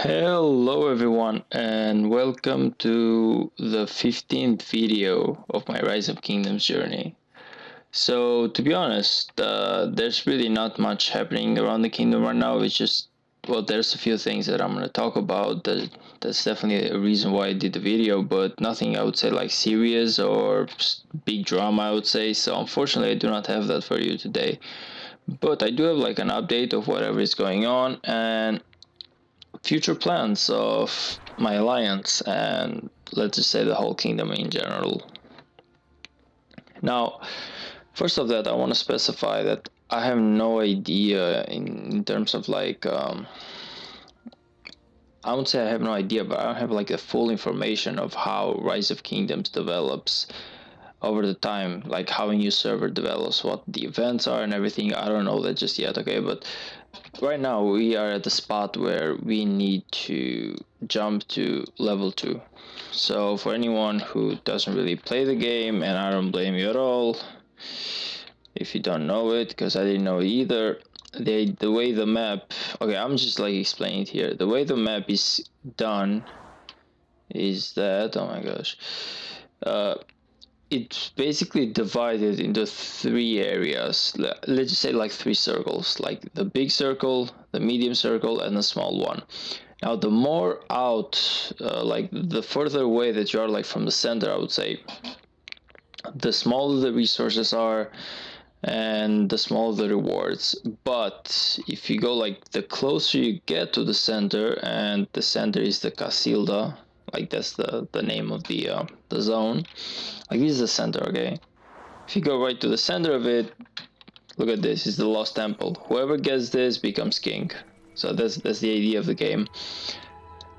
Hello everyone and welcome to the 15th video of my Rise of Kingdoms journey. So to be honest, there's really not much happening around the kingdom right now. It's just, well, there's a few things that I'm going to talk about. That's definitely a reason why I did the video, but nothing I would say like serious or big drama, I would say. So unfortunately, I do not have that for you today. But I do have like an update of whatever is going on and future plans of my alliance and let's just say the whole kingdom in general. Now, first of that, I want to specify that I have no idea in terms of like I won't say I have no idea, but I don't have like the full information of how Rise of Kingdoms develops over the time, like how a new server develops, what the events are and everything. I don't know that just yet, okay? But right now we are at the spot where we need to jump to level 2. So for anyone who doesn't really play the game, and I don't blame you at all if you don't know it, because I didn't know it either, the way the map, okay, I'm just like explaining it here. The way the map is done is that, oh my gosh, uh, it's basically divided into 3 areas. Let's just say like 3 circles, like the big circle, the medium circle, and the small one. Now, the more out, like the further away that you are, like from the center, I would say, the smaller the resources are, and the smaller the rewards. But if you go like the closer you get to the center, and the center is the Casilda, like that's the name of the zone. Like this is the center, okay? If you go right to the center of it, look at this. It's the Lost Temple. Whoever gets this becomes king. So that's the idea of the game.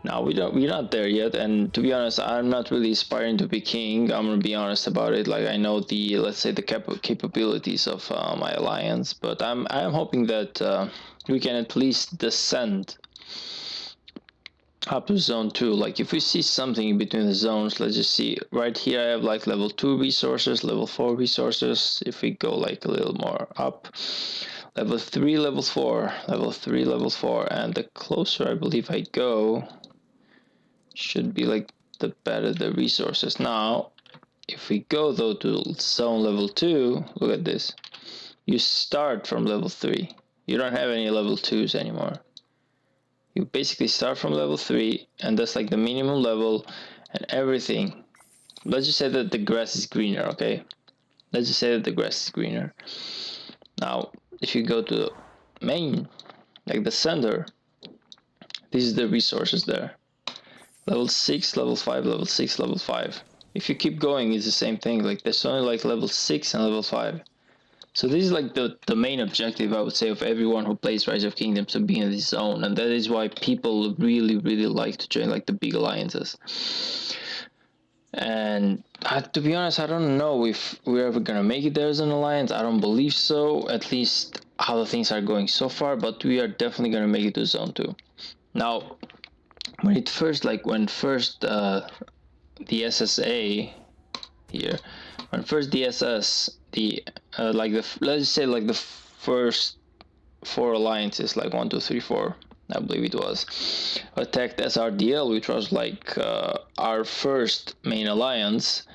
Now we're not there yet, and to be honest, I'm not really aspiring to be king. I'm gonna be honest about it. Like I know the, let's say, the capabilities of my alliance, but I'm hoping that we can at least descend up to zone 2. Like if we see something in between the zones, let's just see right here. I have like level 2 resources, level 4 resources. If we go like a little more up, level 3, level 4, level 3, level 4, and the closer I believe I go, should be like the better the resources. Now if we go though to zone level 2, look at this. You start from level 3. You don't have any level 2s anymore. You basically start from level 3, and that's like the minimum level, and everything. Let's just say that the grass is greener, okay? Let's just say that the grass is greener. Now if you go to the main, like the center, this is the resources there. Level 6, level 5, level 6, level 5. If you keep going, it's the same thing. Like there's only like level 6 and level 5. So this is like the main objective, I would say, of everyone who plays Rise of Kingdoms, to be in this zone, and that is why people really like to join like the big alliances. And to be honest, I don't know if we're ever gonna make it there as an alliance. I don't believe so, at least how the things are going so far, but we are definitely gonna make it to zone 2. Now when it first, like when first the SSA here, when first the SS, the like the, let's say like the first 4 alliances, like 1 2 3 4, I believe it was, attacked SRDL, which was like our first main alliance,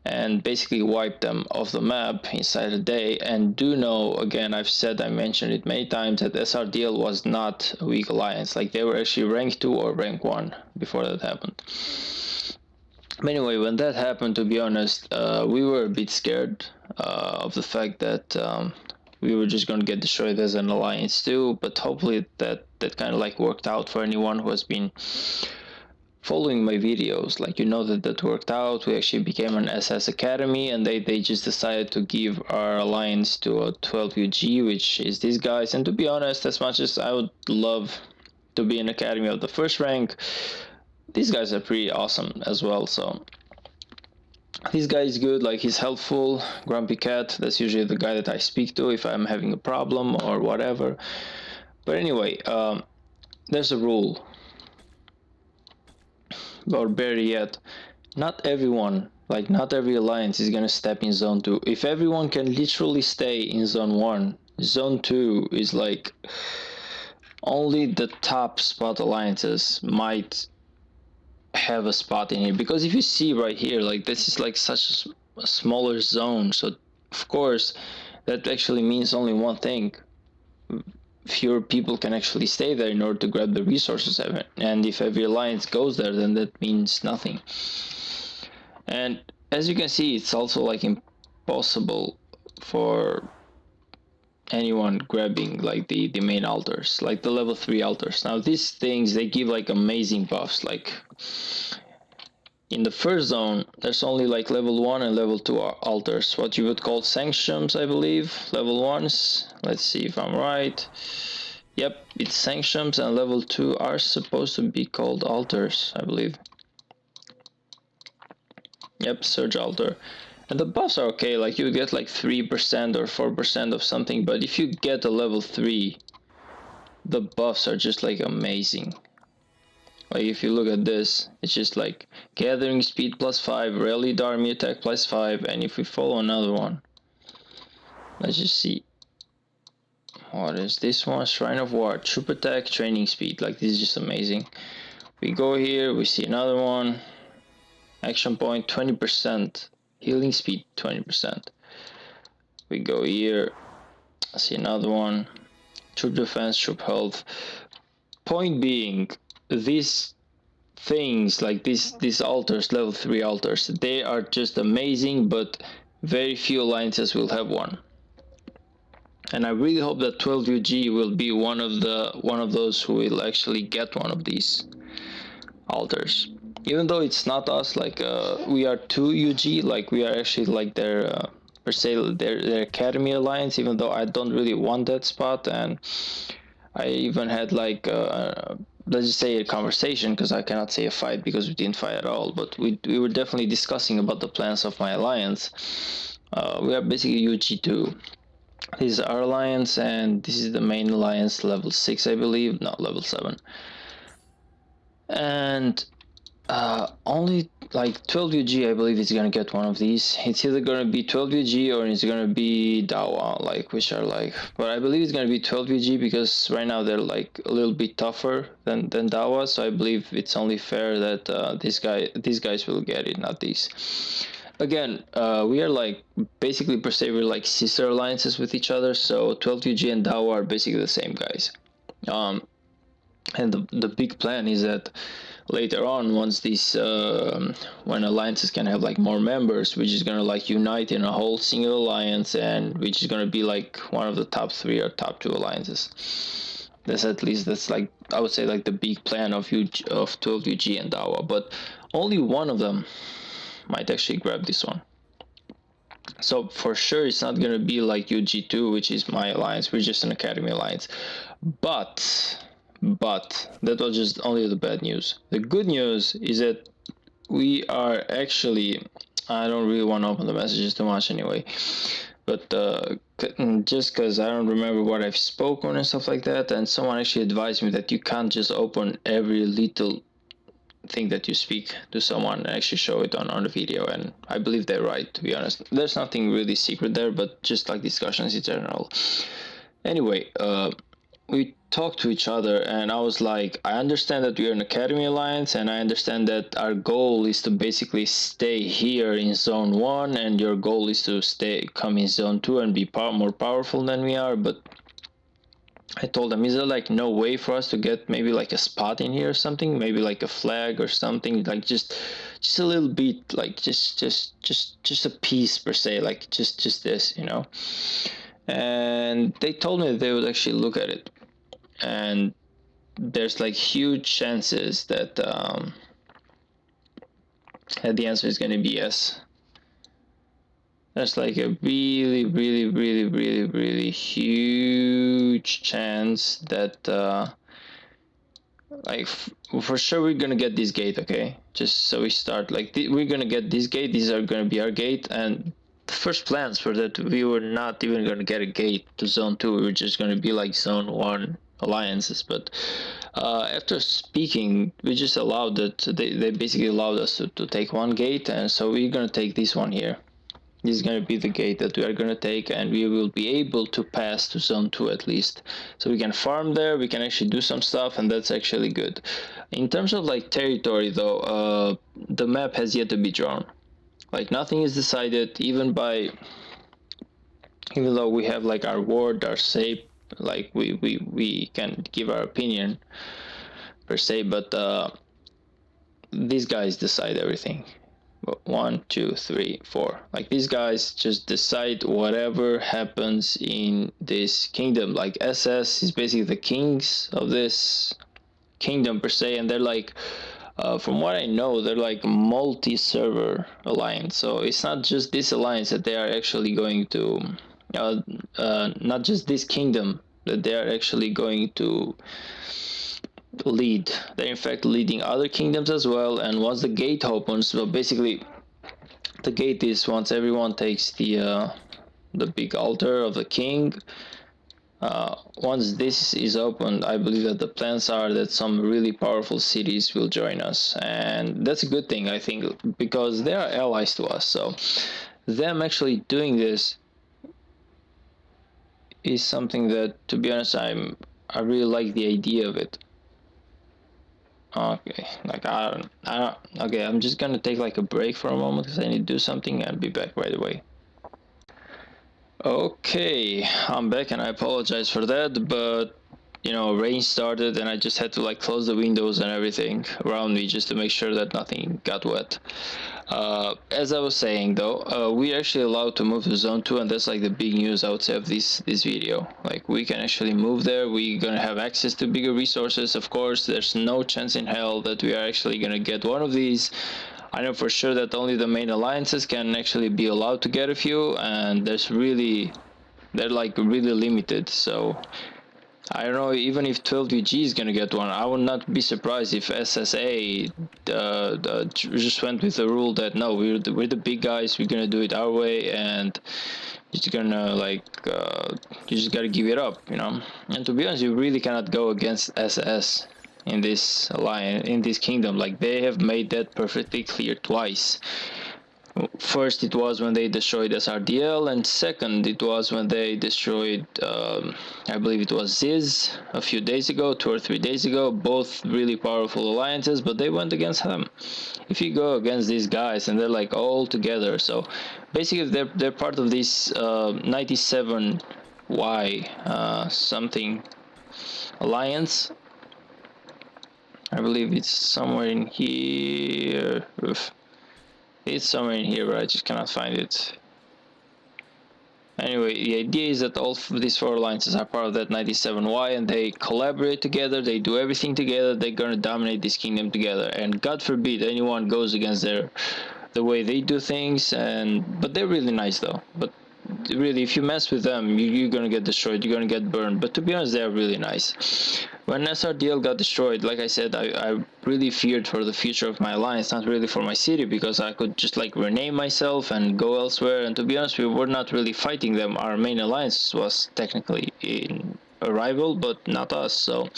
and basically wiped them off the map inside a day. And do know, again, I mentioned it many times, that SRDL was not a weak alliance. Like they were actually rank 2 or rank 1 before that happened. But anyway, when that happened, to be honest, we were a bit scared of the fact that we were just going to get destroyed as an alliance too. But hopefully that kind of like worked out for anyone who has been following my videos. Like, you know, that worked out. We actually became an SS Academy, and they just decided to give our alliance to a 12UG, which is these guys. And to be honest, as much as I would love to be an academy of the first rank, these guys are pretty awesome as well. So this guy is good, like he's helpful. Grumpy Cat, that's usually the guy that I speak to if I'm having a problem or whatever. But anyway, there's a rule, or better yet, not everyone, like not every alliance is gonna step in zone 2. If everyone can literally stay in zone 1, zone 2 is like only the top spot alliances might have a spot in here, because if you see right here, like this is like such a smaller zone, so of course that actually means only one thing: fewer people can actually stay there in order to grab the resources of it. And if every alliance goes there, then that means nothing. And as you can see, it's also like impossible for anyone grabbing like the main altars, like the level 3 altars. Now these things, they give like amazing buffs. Like in the first zone, there's only like level 1 and level 2 altars, what you would call sanctions, I believe. Level 1s, let's see if I'm right. Yep, it's sanctions, and level 2 are supposed to be called altars, I believe. Yep, surge altar. And the buffs are okay, like you get like 3% or 4% of something, but if you get a level 3, the buffs are just like amazing. Like if you look at this, it's just like gathering speed +5, rallied army attack +5, and if we follow another one, let's just see. What is this one? Shrine of War, troop attack, training speed. Like this is just amazing. We go here, we see another one. Action point 20%, healing speed 20%. We go here, see another one. Troop defense, troop health. Point being, these things like these altars, level 3 altars, they are just amazing, but very few alliances will have one. And I really hope that 12UG will be one of those who will actually get one of these altars. Even though it's not us, like we are 2UG, like we are actually like their per se their academy alliance, even though I don't really want that spot. And I even had like let's just say a conversation, because I cannot say a fight because we didn't fight at all, but we were definitely discussing about the plans of my alliance. We are basically UG2. This is our alliance, and this is the main alliance, level 6 I believe, not level 7. And only like 12UG I believe is gonna get one of these. It's either gonna be 12UG or it's gonna be Dawa, like which are like, but I believe it's gonna be 12UG because right now they're like a little bit tougher than Dawa, so I believe it's only fair that these guys will get it, not these. Again, we are like basically per se we're like sister alliances with each other, so 12UG and Dawa are basically the same guys. And the big plan is that later on, once these when alliances can have like more members, which is gonna like unite in a whole single alliance, and which is gonna be like one of the top 3 or top 2 alliances. That's like I would say like the big plan of 12UG and Dawa, but only one of them might actually grab this one. So for sure it's not gonna be like UG2, which is my alliance. We're just an academy alliance, but that was just only the bad news. The good news is that we are actually, I don't really want to open the messages too much anyway, but just because I don't remember what I've spoken and stuff like that, and someone actually advised me that you can't just open every little thing that you speak to someone and actually show it on the video, and I believe they're right, to be honest. There's nothing really secret there, but just like discussions in general. Anyway, we talked to each other, and I was like, I understand that we are an academy alliance, and I understand that our goal is to basically stay here in zone 1, and your goal is to come in zone 2 and be more powerful than we are. But I told them, is there like no way for us to get maybe like a spot in here or something, maybe like a flag or something, like just a little bit, like just a piece per se, like just this, you know? And they told me that they would actually look at it, and there's like huge chances that the answer is going to be yes. There's like a really huge chance that like for sure we're gonna get this gate. Okay, just so we start like we're gonna get this gate. These are gonna be our gate, and the first plans were that we were not even gonna get a gate to zone 2. We were just gonna be like zone 1 alliances. But after speaking, we just allowed that they basically allowed us to take one gate, and so we're gonna take this one here. This is going to be the gate that we are going to take, and we will be able to pass to zone 2 at least. So we can farm there, we can actually do some stuff, and that's actually good. In terms of like territory though, the map has yet to be drawn. Like nothing is decided, even though we have like our ward, our say, like we can give our opinion per se, but these guys decide everything. One, two, three, four. Like these guys just decide whatever happens in this kingdom. Like SS is basically the kings of this kingdom per se, and they're like, from what I know, they're like multi-server alliance. So it's not just this alliance that they are actually going to, not just this kingdom that they are actually going to lead. They're in fact leading other kingdoms as well. And once the gate opens, so basically the gate is once everyone takes the big altar of the king. Once this is opened, I believe that the plans are that some really powerful cities will join us, and that's a good thing, I think, because they are allies to us. So them actually doing this is something that, to be honest, I really like the idea of it. Okay, like okay, I'm just gonna take like a break for a moment because I need to do something. I'll be back right away. Okay, I'm back and I apologize for that, but rain started and I just had to like close the windows and everything around me just to make sure that nothing got wet. As I was saying though, we're actually allowed to move to zone 2, and that's like the big news I would say of this video. Like we can actually move there, we're gonna have access to bigger resources. Of course, there's no chance in hell that we are actually gonna get one of these. I know for sure that only the main alliances can actually be allowed to get a few, and they're like really limited. So I don't know, even if 12UG is gonna get one, I would not be surprised if SSA just went with the rule that no, we're the big guys, we're gonna do it our way, and you're just gonna you just gotta give it up, And to be honest, you really cannot go against SS in this alliance, in this kingdom. Like they have made that perfectly clear twice. First, it was when they destroyed SRDL, and second, it was when they destroyed, I believe it was Ziz a few days ago, 2 or 3 days ago. Both really powerful alliances, but they went against them. If you go against these guys, and they're like all together, so basically they're part of this 97Y something alliance. I believe it's somewhere in here. Oof. It's somewhere in here, but I just cannot find it. Anyway, the idea is that all of these 4 alliances are part of that 97Y, and they collaborate together, they do everything together, they're gonna dominate this kingdom together. And God forbid anyone goes against the way they do things, but they're really nice though. But really, if you mess with them, you're gonna get destroyed, you're gonna get burned. But to be honest, they're really nice. When SRDL got destroyed, like I said, I really feared for the future of my alliance, not really for my city, because I could just like rename myself and go elsewhere. And to be honest, we were not really fighting them. Our main alliance was technically in a rival, but not us. So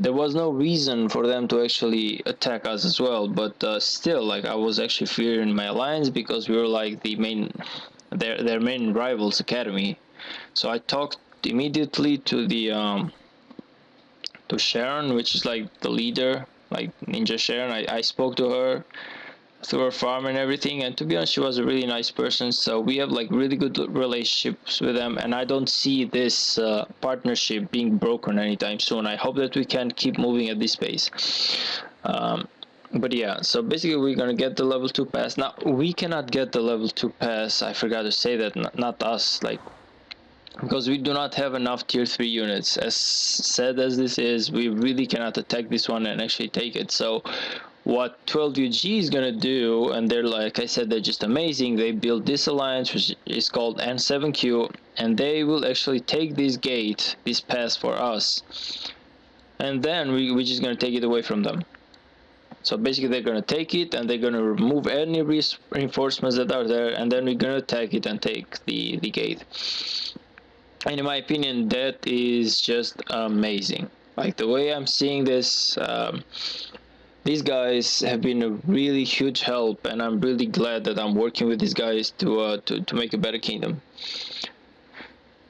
there was no reason for them to actually attack us as well. But still, like I was actually fearing my alliance because we were like their main rivals academy. So I talked immediately to to Sharon, which is like the leader, like Ninja Sharon. I spoke to her through her farm and everything, and to be honest, she was a really nice person. So we have like really good relationships with them, and I don't see this partnership being broken anytime soon. I hope that we can keep moving at this pace. But yeah, so basically we're gonna get the level 2 pass. Now we cannot get the level 2 pass, I forgot to say that, not us, like, because we do not have enough tier 3 units. As sad as this is, we really cannot attack this one and actually take it. So what 12UG is gonna do, and they're, like I said, they're just amazing, they built this alliance which is called N7Q, and they will actually take this gate, this pass for us, and then we're just gonna take it away from them. So basically they're going to take it and they're going to remove any reinforcements that are there, and then we're going to attack it and take the gate. And in my opinion, that is just amazing. Like the way I'm seeing this, these guys have been a really huge help, and I'm really glad that I'm working with these guys to make a better kingdom.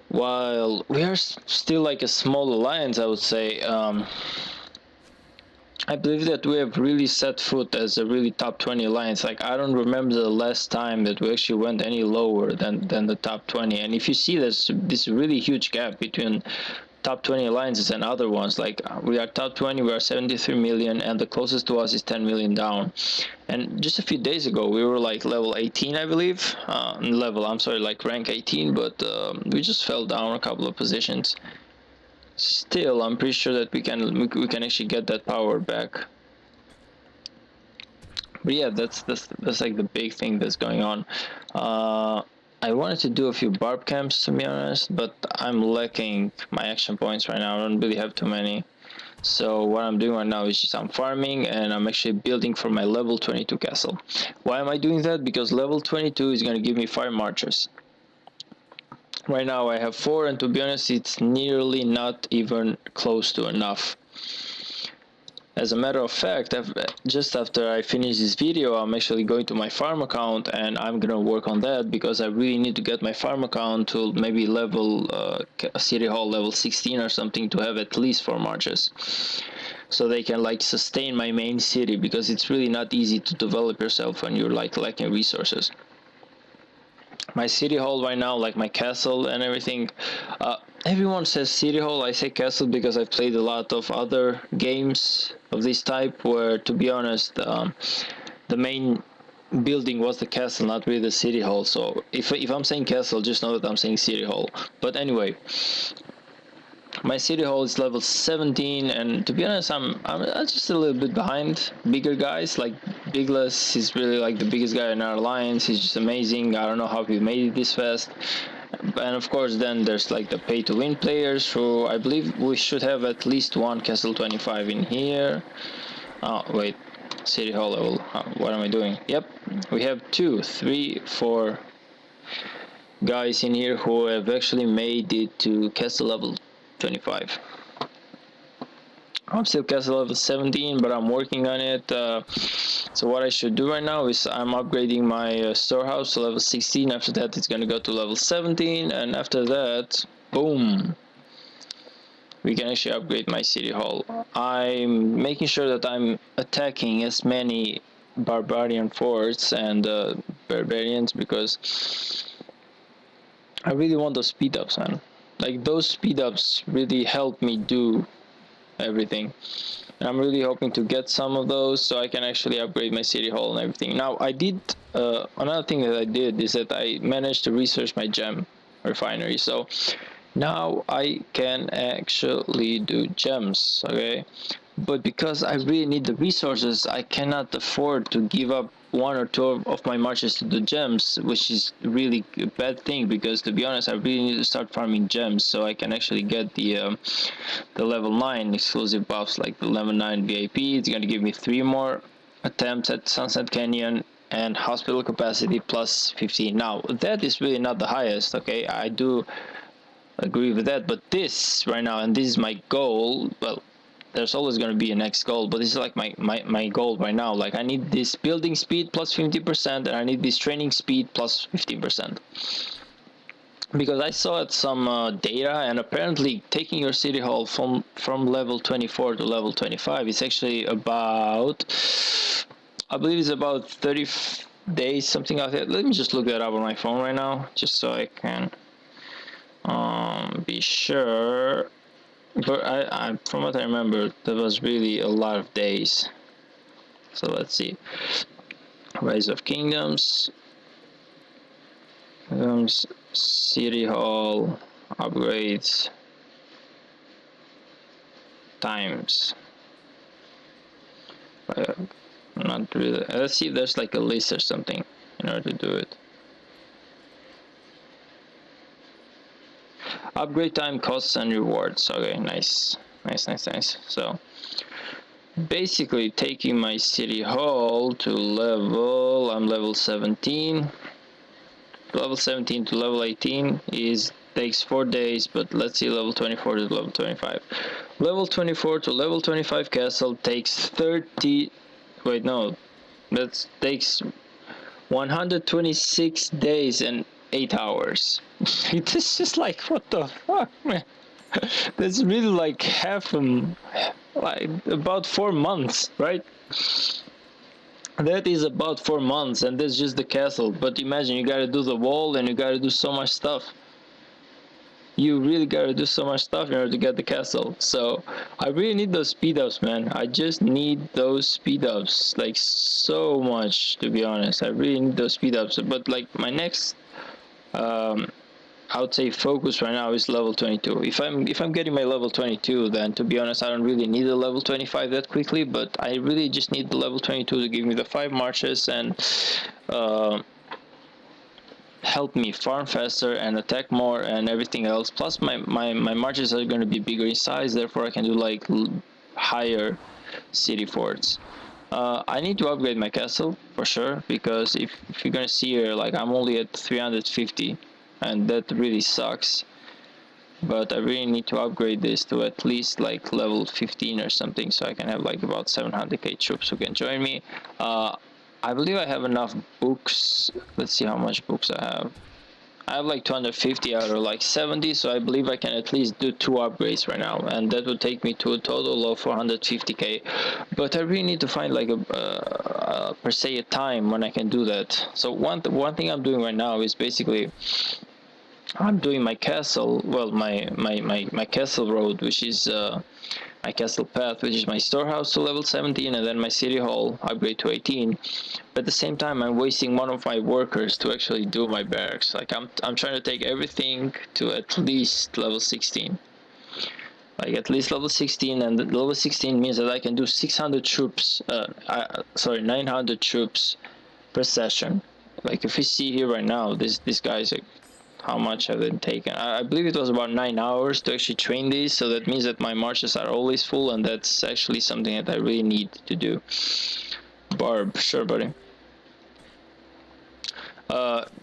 While we are still like a small alliance, I would say, I believe that we have really set foot as a really top 20 alliance. Like, I don't remember the last time that we actually went any lower than the top 20. And if you see there's this really huge gap between top 20 alliances and other ones, like we are top 20, we are 73 million, and the closest to us is 10 million down. And just a few days ago we were like level 18, I believe, like rank 18, but we just fell down a couple of positions. Still, I'm pretty sure that we can actually get that power back. But yeah, that's like the big thing that's going on. I wanted to do a few barb camps, to be honest, but I'm lacking my action points right now. I don't really have too many. So what I'm doing right now is just I'm farming, and I'm actually building for my level 22 castle. Why am I doing that? Because level 22 is going to give me 5 marchers. Right now I have 4, and to be honest, it's nearly not even close to enough. As a matter of fact, just after I finish this video, I'm actually going to my farm account, and I'm gonna work on that, because I really need to get my farm account to maybe level City Hall level 16 or something, to have at least 4 marches, so they can like sustain my main city, because it's really not easy to develop yourself when you're like lacking resources. My city hall right now, like my castle and everything, everyone says city hall, I say castle because I've played a lot of other games of this type where, to be honest, the main building was the castle, not really the city hall. So if I'm saying castle, just know that I'm saying city hall. But anyway, my city hall is level 17, and to be honest, I'm just a little bit behind bigger guys. Like Bigless is really like the biggest guy in our alliance. He's just amazing. I don't know how he made it this fast. And of course, then there's like the pay to win players, who I believe we should have at least one castle 25 in here. Oh wait, city hall level. What am I doing? Yep, we have 2, 3, 4 guys in here who have actually made it to castle level 25. I'm still castle level 17, but I'm working on it. So what I should do right now is I'm upgrading my storehouse to level 16. After that, it's gonna go to level 17, and after that, boom, we can actually upgrade my city hall. I'm making sure that I'm attacking as many barbarian forts and barbarians, because I really want those speed ups, man. Like, those speed ups really help me do everything, and I'm really hoping to get some of those so I can actually upgrade my city hall and everything. Now, I did another thing that I did is that I managed to research my gem refinery, so now I can actually do gems. Okay, but because I really need the resources, I cannot afford to give up 1 or 2 of my marches to the gems, which is really a bad thing, because to be honest, I really need to start farming gems so I can actually get the level 9 exclusive buffs, like the level 9 VIP. It's going to give me 3 more attempts at Sunset Canyon and hospital capacity plus 15. Now, that is really not the highest, okay? I do agree with that, but this right now, and this is my goal, well, there's always going to be a next goal, but this is like my goal right now. Like, I need this building speed plus 50%, and I need this training speed plus 15%. Because I saw some data, and apparently taking your city hall from level 24 to level 25 is actually about, I believe it's about 30 days, something like that. Let me just look that up on my phone right now, just so I can be sure. But I from what I remember, there was really a lot of days. So let's see. Rise of Kingdoms, City Hall, upgrades, times. Not really. Let's see if there's like a list or something in order to do it. Upgrade time, costs, and rewards. Okay, nice. So basically taking my city hall to level, I'm level 17. Level 17 to level 18 takes 4 days, but let's see, level 24 to level 25. Level 24 to level 25 castle takes 30 Wait, no, that takes 126 days and 8 hours. It's just like, what the fuck, man? That's really like like about 4 months, right? That is about 4 months, and that's just the castle. But imagine you gotta do the wall and you gotta do so much stuff. You really gotta do so much stuff in order to get the castle. So I really need those speed ups, man. I just need those speed ups like so much, to be honest. I really need those speed ups. But like my next um I would say focus right now is level 22. If I'm getting my level 22, then to be honest, I don't really need a level 25 that quickly. But I really just need the level 22 to give me the 5 marches and uh, help me farm faster and attack more and everything else. Plus, my marches are going to be bigger in size, therefore I can do like higher city forts. I need to upgrade my castle for sure, because if you're gonna see here, like I'm only at 350, and that really sucks. But I really need to upgrade this to at least like level 15 or something, so I can have like about 700k troops who can join me. I believe I have enough books. Let's see how much books I have. I have like 250 out of like 70, so I believe I can at least do 2 upgrades right now, and that would take me to a total of 450k. But I really need to find like a per se a time when I can do that. So one thing I'm doing right now is basically I'm doing my castle, well, my castle road, which is my castle path, which is my storehouse to level 17, and then my city hall upgrade to 18. But at the same time, I'm wasting one of my workers to actually do my barracks. Like I'm trying to take everything to at least level 16. Like at least level 16, and level 16 means that I can do 600 troops. 900 troops per session. Like if you see here right now, this guy's like, how much have been taken? I believe it was about 9 hours to actually train these, so that means that my marches are always full, and that's actually something that I really need to do. Barb, sure, buddy.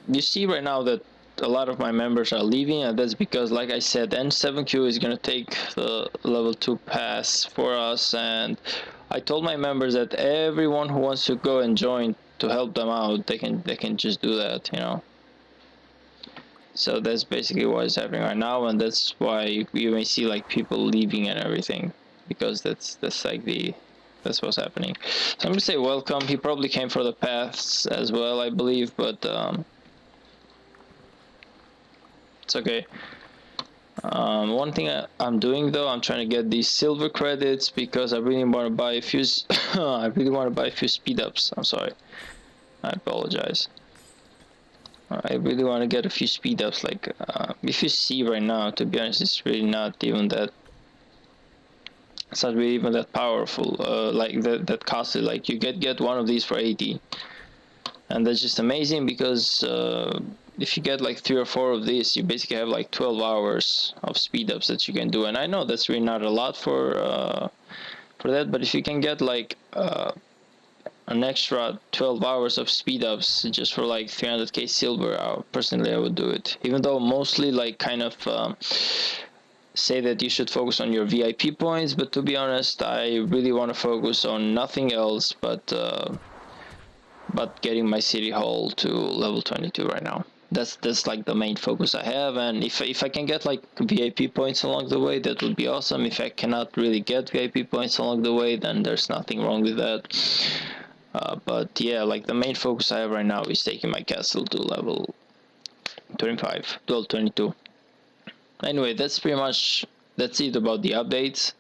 You see right now that a lot of my members are leaving, and that's because, like I said, N7Q is gonna take the level 2 pass for us, and I told my members that everyone who wants to go and join to help them out, they can just do that, you know. So that's basically what is happening right now, and that's why you may see like people leaving and everything, because that's what's happening. So I'm gonna say welcome. He probably came for the paths as well, I believe, but it's okay. One thing I'm doing though, I'm trying to get these silver credits because I really want to buy a few. I really want to buy a few speed ups. I'm sorry. I apologize. I really want to get a few speed ups. Like if you see right now, to be honest, it's really not even that. It's not really even that powerful. Like that costly. Like you get one of these for 80, and that's just amazing because if you get like 3 or 4 of these, you basically have like 12 hours of speed ups that you can do. And I know that's really not a lot for that, but if you can get like an extra 12 hours of speed ups just for like 300k silver, personally I would do it. Even though mostly like kind of say that you should focus on your VIP points, but to be honest, I really want to focus on nothing else but getting my city hall to level 22 right now. That's like the main focus I have, and if I can get like VIP points along the way, that would be awesome. If I cannot really get VIP points along the way, then there's nothing wrong with that. But yeah, like the main focus I have right now is taking my castle to level 25, well 22. Anyway, that's it about the updates.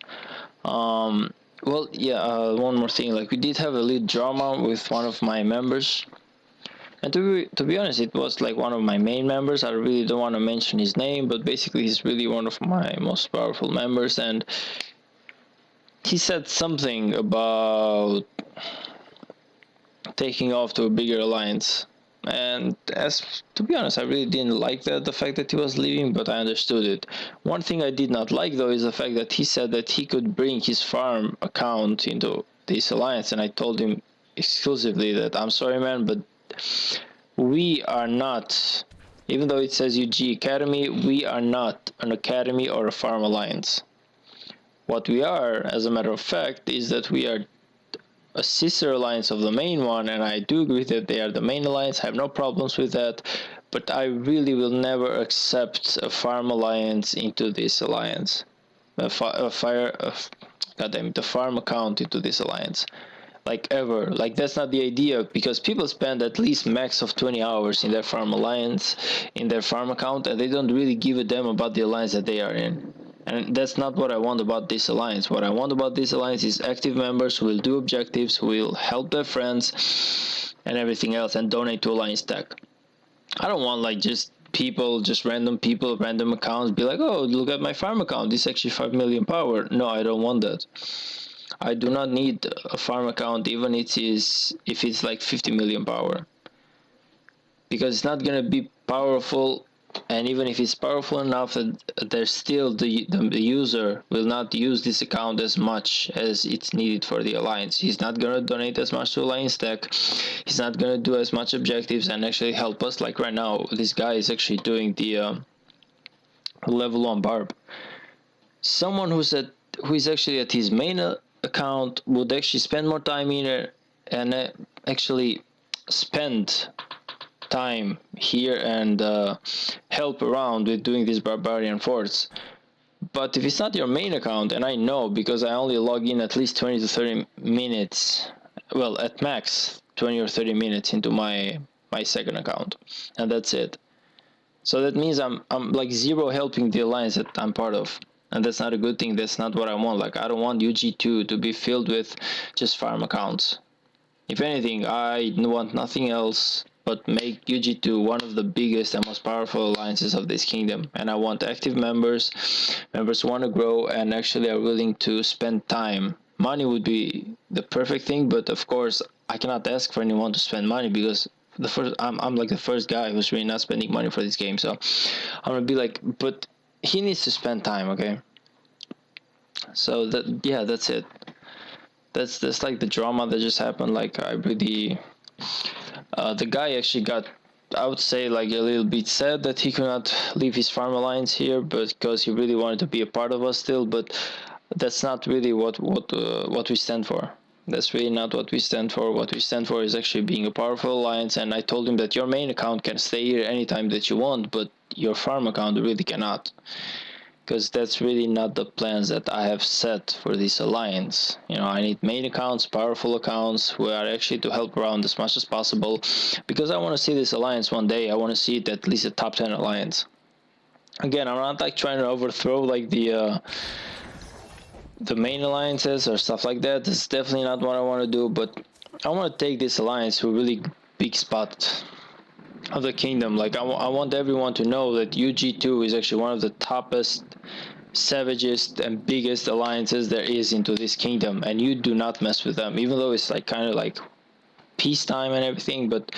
Well, yeah, one more thing, like we did have a little drama with one of my members. And to be honest, it was like one of my main members. I really don't want to mention his name, but basically he's really one of my most powerful members, and he said something about taking off to a bigger alliance. And as to be honest, I really didn't like the fact that he was leaving, but I understood it. One thing I did not like though is the fact that he said that he could bring his farm account into this alliance, and I told him exclusively that I'm sorry, man, but we are not, even though it says UG Academy, we are not an academy or a farm alliance. What we are, as a matter of fact, is that we are a sister alliance of the main one, and I do agree that they are the main alliance. I have no problems with that, but I really will never accept a farm alliance into this alliance. Goddamn it, the farm account into this alliance. Like ever. Like that's not the idea, because people spend at least max of 20 hours in their farm alliance, in their farm account, and they don't really give a damn about the alliance that they are in. And that's not what I want about this alliance. What I want about this alliance is active members who will do objectives, who will help their friends and everything else, and donate to alliance tech. I don't want like just people, just random people, random accounts be like, oh, look at my farm account, this is actually 5 million power. No, I don't want that. I do not need a farm account even if it's like 50 million power, because it's not gonna be powerful. And even if it's powerful enough, there's still the user will not use this account as much as it's needed for the alliance. He's not gonna donate as much to alliance tech. He's not gonna do as much objectives and actually help us. Like right now, this guy is actually doing the level 1 barb. Someone who is actually at his main account would actually spend more time in it and actually spend time here and help around with doing these barbarian forts. But if it's not your main account, and I know because I only log in at least 20 to 30 minutes, well, at max 20 or 30 minutes into my second account, and that's it. So that means I'm like zero helping the alliance that I'm part of. And that's not a good thing. That's not what I want. Like, I don't want UG2 to be filled with just farm accounts. If anything, I want nothing else but make UG2 one of the biggest and most powerful alliances of this kingdom. And I want active members who want to grow and actually are willing to spend time. Money would be the perfect thing, but of course, I cannot ask for anyone to spend money, because I'm like the first guy who's really not spending money for this game. So I'm gonna be like, but he needs to spend time, okay? So that's it. That's like the drama that just happened. Like, I really the guy actually got, I would say, like a little bit sad that he could not leave his farm alliance here, but because he really wanted to be a part of us still. But that's not really what we stand for. That's really not what we stand for. What we stand for is actually being a powerful alliance. And I told him that your main account can stay here anytime that you want, but your farm account really cannot, because that's really not the plans that I have set for this alliance. You know, I need main accounts, powerful accounts who are actually to help around as much as possible, because I want to see this alliance one day. I want to see it at least a top 10 alliance. Again, I'm not like trying to overthrow like the main alliances or stuff like that. That's definitely not what I want to do, but I want to take this alliance to a really big spot of the kingdom. Like, I want everyone to know that UG2 is actually one of the toppest, savagest, and biggest alliances there is into this kingdom, and you do not mess with them, even though it's like kind of like peacetime and everything. But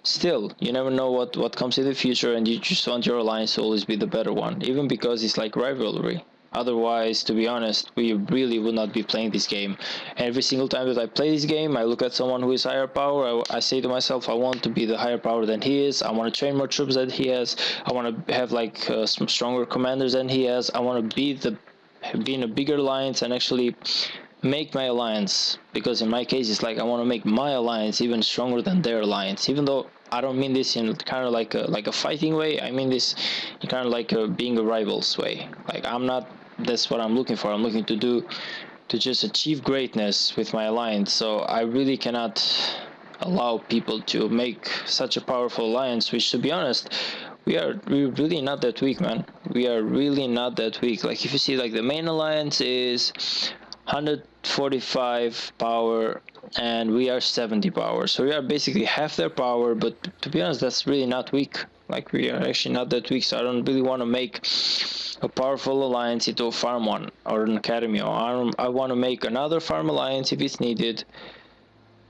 still, you never know what comes in the future, and you just want your alliance to always be the better one, even because it's like rivalry. Otherwise, to be honest, we really would not be playing this game. Every single time that I play this game, I look at someone who is higher power. I say to myself, I want to be the higher power than he is. I want to train more troops than he has. I want to have like some stronger commanders than he has. I want to be in a bigger alliance and actually make my alliance, because in my case it's like I want to make my alliance even stronger than their alliance. Even though I don't mean this in kind of like a fighting way, I mean this in kind of like being a rivals way. Like, I'm not, that's what I'm looking for. I'm looking to just achieve greatness with my alliance. So I really cannot allow people to make such a powerful alliance, which, to be honest, we're really not that weak, man. We are really not that weak. Like, if you see, like, the main alliance is 145 power and we are 70 power, so we are basically half their power. But to be honest, that's really not weak. Like, we are actually not that weak. So I don't really want to make a powerful alliance into a farm one or an academy, or I want to make another farm alliance if it's needed,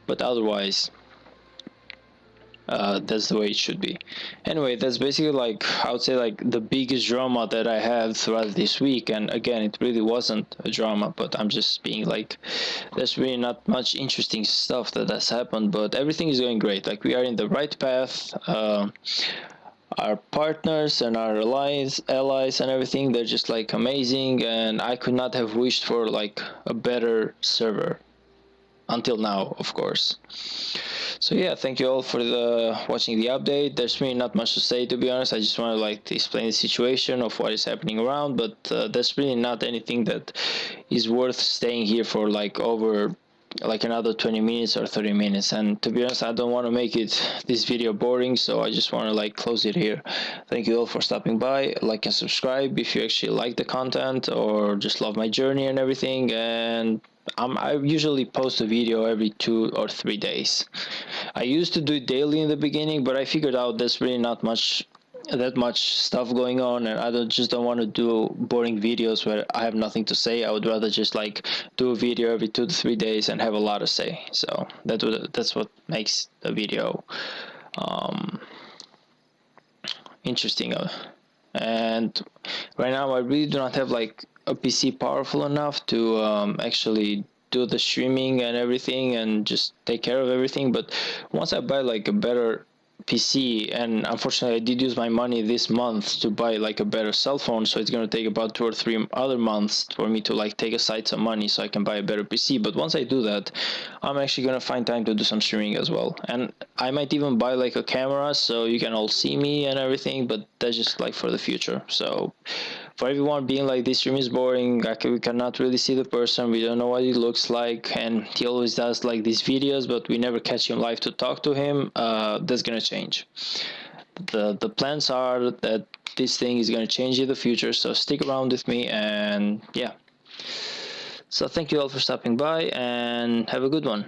but otherwise that's the way it should be. Anyway, that's basically, like, I would say, like, the biggest drama that I had throughout this week. And again, it really wasn't a drama, but I'm just being like, there's really not much interesting stuff that has happened, but everything is going great. Like, we are in the right path. Our partners and our allies and everything, they're just like amazing, and I could not have wished for like a better server. until now, of course. So yeah, thank you all for the watching the update. There's really not much to say, to be honest. I just want to like to explain the situation of what is happening around, but there's really not anything that is worth staying here for like over like another 20 minutes or 30 minutes. And to be honest, I don't want to make it this video boring, so I just want to like close it here. Thank you all for stopping by. Like and subscribe if you actually like the content or just love my journey and everything. And I usually post a video every 2 or 3 days. I used to do it daily in the beginning, but I figured out there's really not that much stuff going on, and I don't want to do boring videos where I have nothing to say. I would rather just like do a video every 2 to 3 days and have a lot to say. So that's what makes the video interesting. And right now I really do not have like a PC powerful enough to actually do the streaming and everything and just take care of everything. But once I buy like a better PC, and unfortunately I did use my money this month to buy like a better cell phone, so it's going to take about 2 or 3 other months for me to like take aside some money so I can buy a better PC. But once I do that, I'm actually going to find time to do some streaming as well, and I might even buy like a camera so you can all see me and everything, but that's just like for the future. So for everyone being like, this stream is boring, like we cannot really see the person, we don't know what he looks like, and he always does like these videos but we never catch him live to talk to him, that's gonna change. The plans are that this thing is gonna change in the future, so stick around with me. And yeah, so thank you all for stopping by and have a good one.